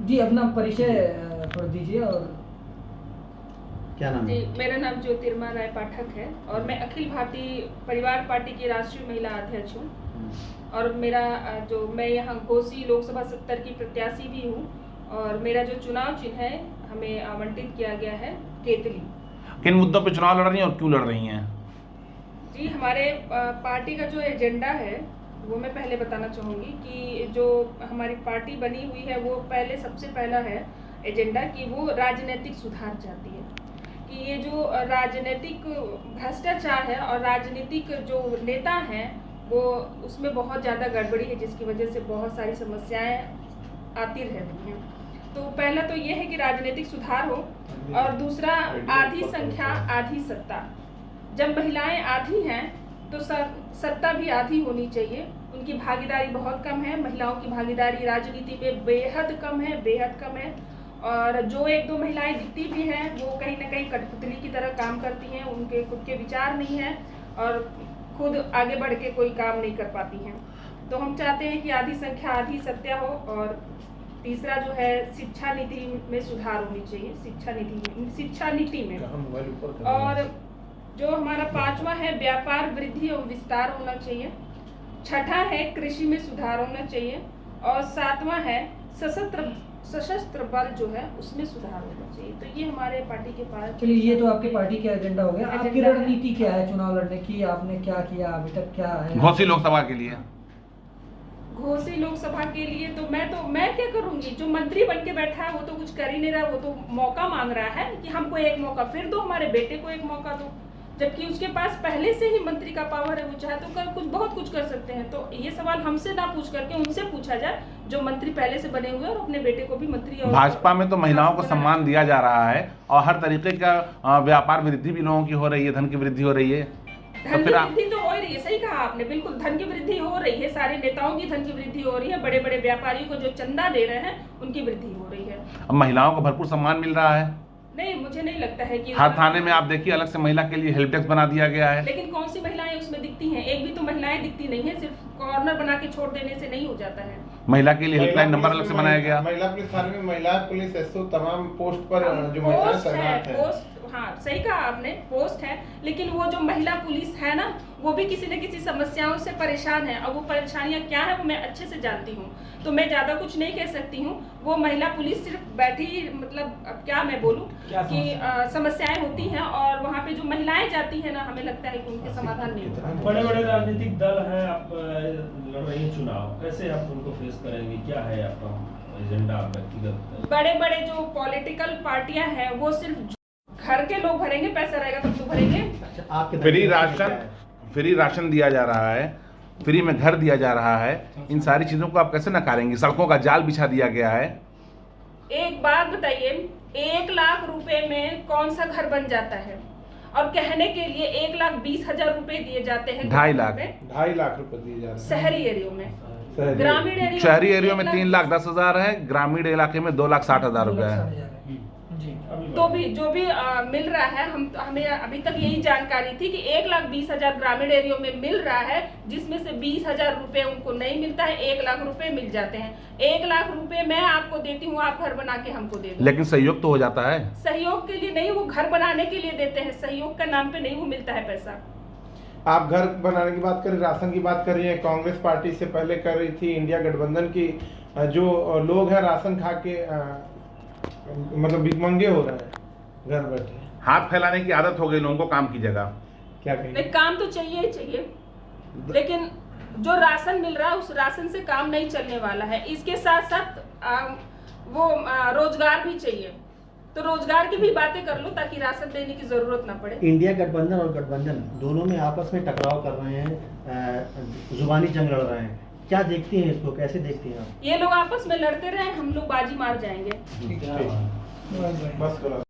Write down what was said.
जी अपना परिचय थोड़ा दीजिए और क्या नाम है? जी, मेरा नाम ज्योतिर्मा राय पाठक है और मैं अखिल भारतीय परिवार पार्टी की राष्ट्रीय महिला अध्यक्ष हूँ। और मेरा मैं यहाँ घोसी लोकसभा 70 की प्रत्याशी भी हूँ और मेरा जो चुनाव चिन्ह है हमें आवंटित किया गया है केतली। किन मुद्दों पर चुनाव लड़ रही हैं और क्यों लड़ रही हैं? जी, हमारे पार्टी का जो एजेंडा है वो मैं पहले बताना चाहूँगी कि जो हमारी पार्टी बनी हुई है वो सबसे पहला है एजेंडा कि वो राजनीतिक सुधार चाहती है कि ये जो राजनीतिक भ्रष्टाचार है और राजनीतिक जो नेता हैं वो उसमें बहुत ज़्यादा गड़बड़ी है जिसकी वजह से बहुत सारी समस्याएं आती रहती हैं। तो पहला तो ये है कि राजनीतिक सुधार हो और दूसरा आधी संख्या आधी सत्ता। जब महिलाएं आधी हैं तो सत्ता भी आधी होनी चाहिए। उनकी भागीदारी बहुत कम है, महिलाओं की भागीदारी राजनीति में बेहद कम है। और जो एक दो महिलाएं दिखती भी हैं वो कहीं ना कहीं कठपुतली की तरह काम करती हैं, उनके खुद के विचार नहीं हैं और खुद आगे बढ़ के कोई काम नहीं कर पाती हैं। तो हम चाहते हैं कि आधी संख्या आधी सत्ता हो। और तीसरा जो है शिक्षा नीति में सुधार होनी चाहिए, शिक्षा नीति में। और जो हमारा पांचवा है व्यापार वृद्धि और विस्तार होना चाहिए। छठा है कृषि में सुधार होना चाहिए और सातवां है सशस्त्र बल जो है उसमें सुधार होना चाहिए। तो ये हमारे पार्टी के पास। चलिए, ये तो आपके पार्टी का एजेंडा हो गया। आपकी रणनीति क्या है चुनाव लड़ने की? आपने क्या किया अभी तक, क्या है घोसी लोकसभा के लिए? घोसी लोकसभा के लिए तो मैं क्या करूंगी? जो मंत्री बन के बैठा है वो तो कुछ कर ही नहीं रहा, वो तो मौका मांग रहा है कि हमको एक मौका फिर दो, हमारे बेटे को एक मौका दो, जबकि उसके पास पहले से ही मंत्री का पावर है। वो चाहे तो बहुत कुछ कर सकते हैं। तो ये सवाल हमसे ना पूछ करके उनसे पूछा जाए जो मंत्री पहले से बने हुए और अपने बेटे को भी मंत्री। और भाजपा में तो महिलाओं को सम्मान दिया जा रहा है और हर तरीके का व्यापार वृद्धि भी लोगों की हो रही है, धन की वृद्धि हो रही है। धन की वृद्धि तो हो रही है, सही कहा आपने, बिल्कुल धन की वृद्धि हो रही है। सारे नेताओं की धन की वृद्धि हो रही है, बड़े बड़े व्यापारियों को जो चंदा दे रहे हैं उनकी वृद्धि हो रही है। अब महिलाओं को भरपूर सम्मान मिल रहा है। नहीं, मुझे नहीं लगता है कि हर थाने में आप देखिए अलग से महिला के लिए हेल्प डेस्क बना दिया गया है। लेकिन कौन सी महिलाएं उसमें दिखती हैं? एक भी तो महिलाएं दिखती नहीं है। सिर्फ कॉर्नर बना के छोड़ देने से नहीं हो जाता है। महिला के लिए हेल्पलाइन नंबर अलग से बनाया गया। महिला पुलिस थाने में महिला पुलिस एसओ तमाम पोस्ट पर जो महिलाएं तैनात है। हाँ, सही कहा आपने, पोस्ट है। लेकिन वो जो महिला पुलिस है ना, वो भी किसी न किसी समस्याओं से परेशान है और वो परेशानियां क्या है वो मैं अच्छे से जानती हूँ। तो मैं ज्यादा कुछ नहीं कह सकती हूँ। वो महिला पुलिस सिर्फ बैठी, मतलब अब क्या मैं बोलूँ कि समस्याएं होती हैं और वहाँ पे जो महिलाएं जाती है ना, हमें लगता है कि उनके समाधान नहीं होता। बड़े बड़े राजनीतिक दल हैं, आप लड़ रही हैं चुनाव, कैसे आप उनको फेस करेंगे? क्या है आपका एजेंडा व्यक्तिगत? बड़े बड़े जो पॉलिटिकल पार्टियां हैं वो सिर्फ घर के लोग भरेंगे, पैसा रहेगा तब तो भरेंगे। फ्री राशन दिया जा रहा है, फ्री में घर दिया जा रहा है। इन सारी चीजों को आप कैसे नकारेंगे? सड़कों का जाल बिछा दिया गया है। एक बात बताइए, 1 लाख रुपए में कौन सा घर बन जाता है? और कहने के लिए 1,20,000 रुपए दिए जाते हैं। 2.5 लाख रुपए दिए जा रहे हैं शहरी एरियो में। ग्रामीण एरियो, शहरी एरियो में 3,10,000 है, ग्रामीण इलाके में 2,60,000 रुपए है। तो भी जो भी मिल रहा है, हमें अभी तक यही जानकारी थी कि 1,20,000 ग्रामीण एरियो में मिल रहा है, जिसमें से 20,000 रुपए उनको नहीं मिलता है, 1 लाख रुपए मिल जाते हैं। 1 लाख रुपए मैं आपको देती हूँ, आप घर बना के हमको दे दो। लेकिन सहयोग तो हो जाता है। सहयोग के लिए नहीं, वो घर बनाने के लिए देते हैं, सहयोग का नाम पे नहीं वो मिलता है पैसा। आप घर बनाने की बात करें, राशन की बात कर रही है। कांग्रेस पार्टी से पहले कर रही थी इंडिया गठबंधन की। जो लोग हैं राशन खा के मतलब भिखमंगे हो रहे हैं घर बैठे। हाथ फैलाने की आदत हो गई लोगों को काम की जगह। क्या कहेंगे? काम तो चाहिए ही चाहिए, लेकिन जो राशन मिल रहा है उस राशन से काम नहीं चलने वाला है। इसके साथ साथ वो रोजगार भी चाहिए। तो रोजगार की भी बातें कर लो ताकि राशन देने की जरूरत ना पड़े। इंडिया गठबंधन और गठबंधन दोनों में आपस में टकराव कर रहे हैं, जुबानी जंग लड़ रहे हैं। क्या देखती हैं इसको, कैसे देखती हैं आप? ये लोग आपस में लड़ते रहे, हम लोग बाजी मार जाएंगे। बस करो।